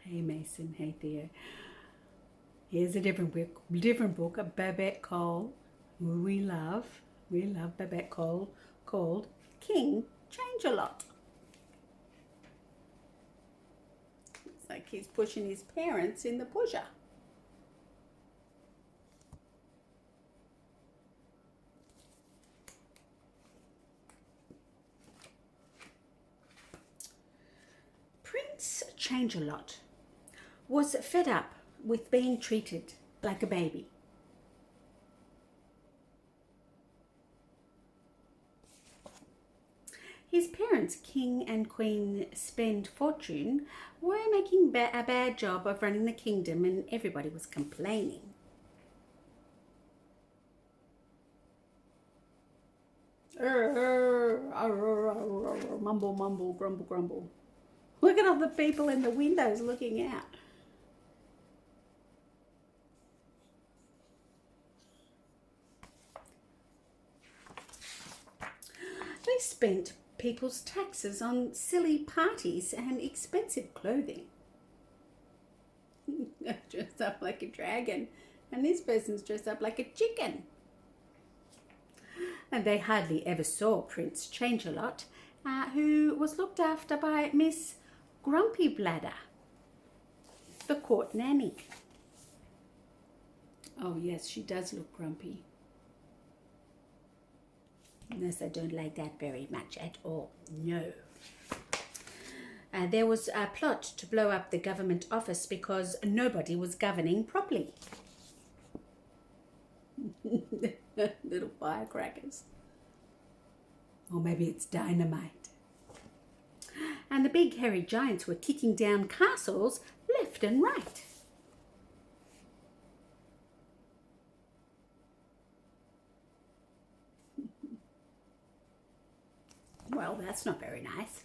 Hey Mason, hey Theo. Here's a different book, Babette Cole, who we love. We love Babette Cole, called King Change a Lot. It's like he's pushing his parents in the pusher. Prince Change a Lot was fed up with being treated like a baby. His parents, King and Queen Spend Fortune, were making a bad job of running the kingdom, and everybody was complaining. Mumble, mumble, grumble, grumble. Look at all the people in the windows looking out. They spent people's taxes on silly parties and expensive clothing. Dressed up like a dragon, and this person's dressed up like a chicken. And they hardly ever saw Prince Change a Lot, who was looked after by Miss Grumpy Bladder, the court nanny. Oh yes, she does look grumpy. Yes, I don't like that very much at all. No. There was a plot to blow up the government office because nobody was governing properly. Little firecrackers. Or maybe it's dynamite. And the big hairy giants were kicking down castles left and right. Well, that's not very nice.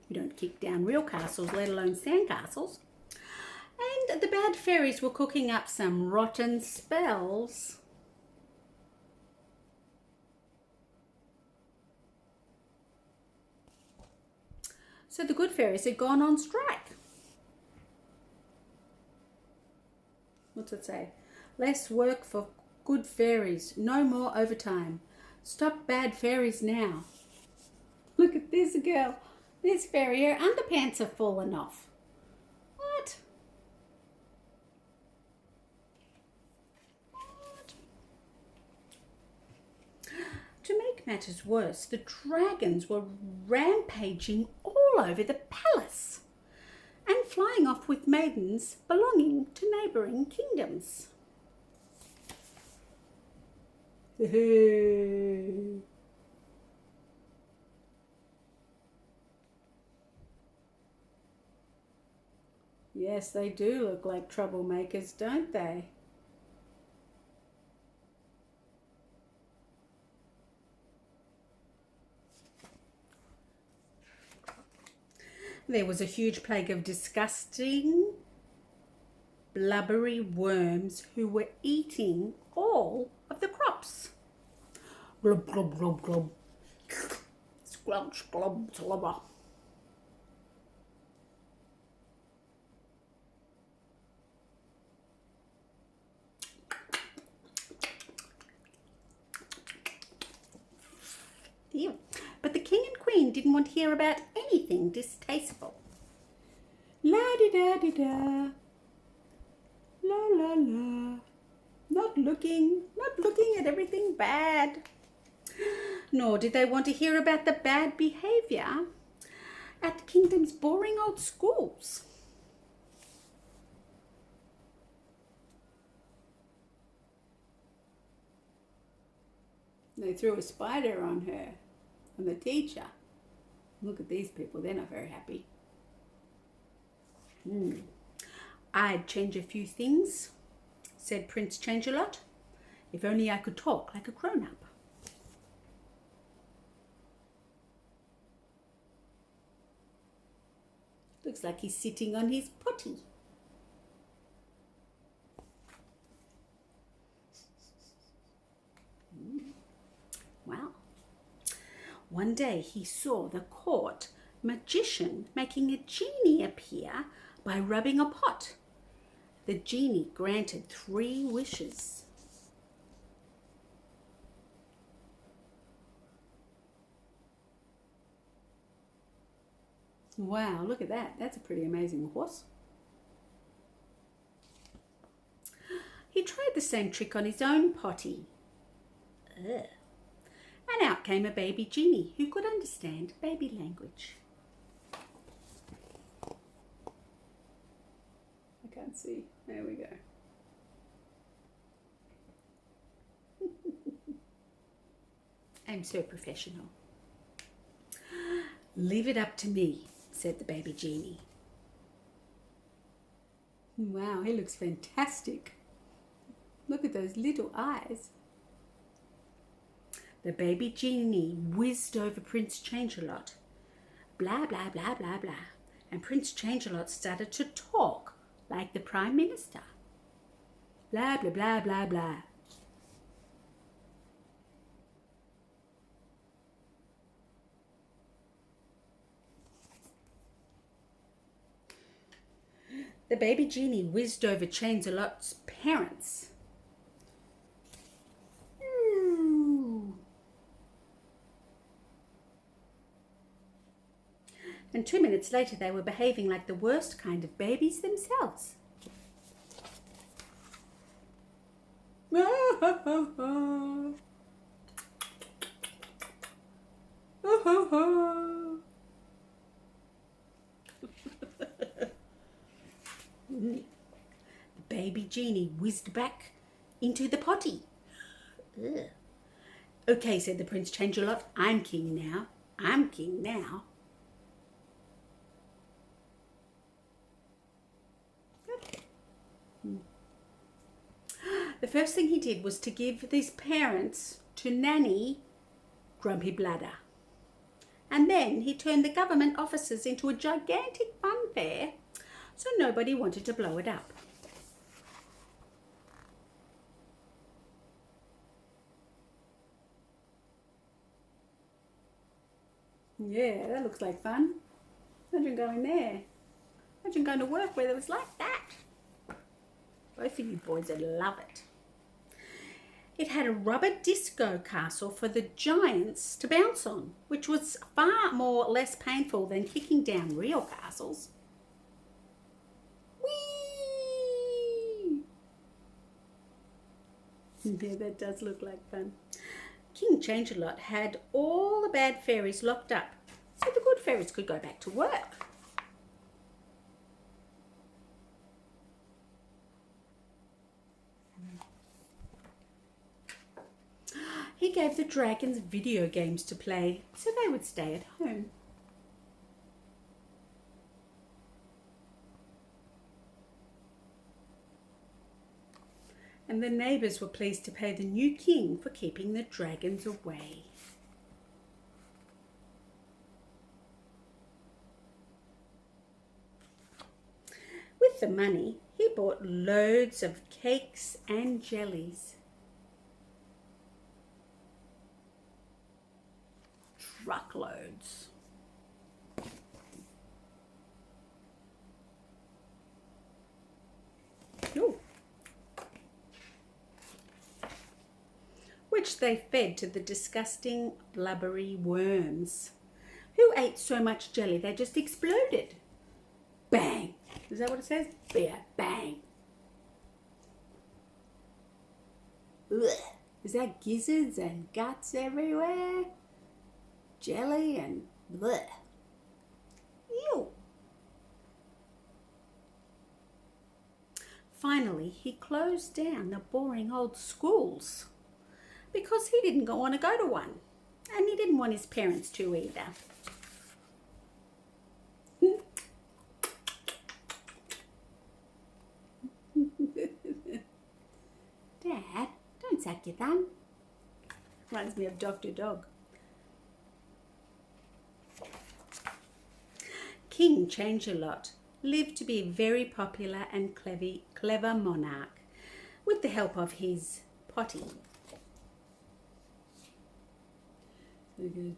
You don't kick down real castles, let alone sand castles. And the bad fairies were cooking up some rotten spells. So the good fairies had gone on strike. What's it say? Less work for good fairies, no more overtime. Stop bad fairies now. Look at this girl. This fairy, her underpants have fallen off. What? To make matters worse, the dragons were rampaging all over the palace and flying off with maidens belonging to neighbouring kingdoms. Yes, they do look like troublemakers, don't they? There was a huge plague of disgusting, blubbery worms who were eating all of the crops. Glub, glub, glub, glub. Squelch, glub, slobber. Ew. But the king and queen didn't want to hear about anything distasteful. La-di-da-di-da. La-la-la. Not looking at everything bad. Nor did they want to hear about the bad behaviour at the kingdom's boring old schools. They threw a spider on her, on the teacher. Look at these people, they're not very happy. I'd change a few things, said Prince Change a Lot. If only I could talk like a grown-up. Looks like he's sitting on his potty. Well, one day he saw the court magician making a genie appear by rubbing a pot. The genie granted 3 wishes. Wow, look at that. That's a pretty amazing horse. He tried the same trick on his own potty. Ugh. And out came a baby genie who could understand baby language. I can't see. There we go. I'm so professional. Leave it up to me, said the baby genie. Wow, he looks fantastic. Look at those little eyes. The baby genie whizzed over Prince Changelot. Blah, blah, blah, blah, blah. And Prince Changelot started to talk like the Prime Minister. Blah, blah, blah, blah, blah. The baby genie whizzed over Changelot's parents. And 2 minutes later, they were behaving like the worst kind of babies themselves. The baby genie whizzed back into the potty. Ugh. Okay, said the Prince Changelot, I'm king now. I'm king now. The first thing he did was to give these parents to Nanny Grumpy Bladder. And then he turned the government offices into a gigantic fun fair, so nobody wanted to blow it up. Yeah, that looks like fun. Imagine going there. Imagine going to work where it was like that. Both of you boys would love it. It had a rubber disco castle for the giants to bounce on, which was far less painful than kicking down real castles. Whee! Yeah, that does look like fun. King Changelot had all the bad fairies locked up, so the good fairies could go back to work. He gave the dragons video games to play, so they would stay at home. And the neighbours were pleased to pay the new king for keeping the dragons away. With the money, he bought loads of cakes and jellies. Truckloads. Ooh. Which they fed to the disgusting blubbery worms, who ate so much jelly they just exploded. Bang! Is that what it says? Yeah, bang. Ugh. Is that gizzards and guts everywhere? Jelly and bleh. Ew. Finally, he closed down the boring old schools because he didn't want to go to one, and he didn't want his parents to either. Dad, don't suck your thumb. Reminds me of Dr. Dog. King Changelot lived to be a very popular and clever monarch with the help of his potty. So it goes,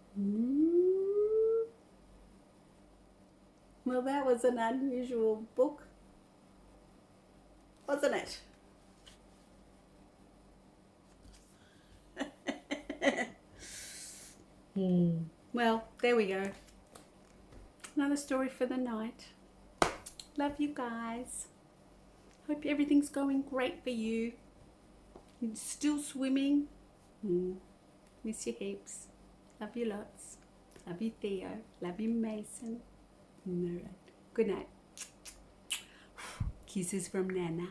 Well, that was an unusual book, wasn't it? Well, there we go. Another story for the night. Love you guys. Hope everything's going great for you. You're still swimming. Miss you heaps. Love you lots. Love you Theo. Love you Mason. All right. Good night. Kisses from Nana.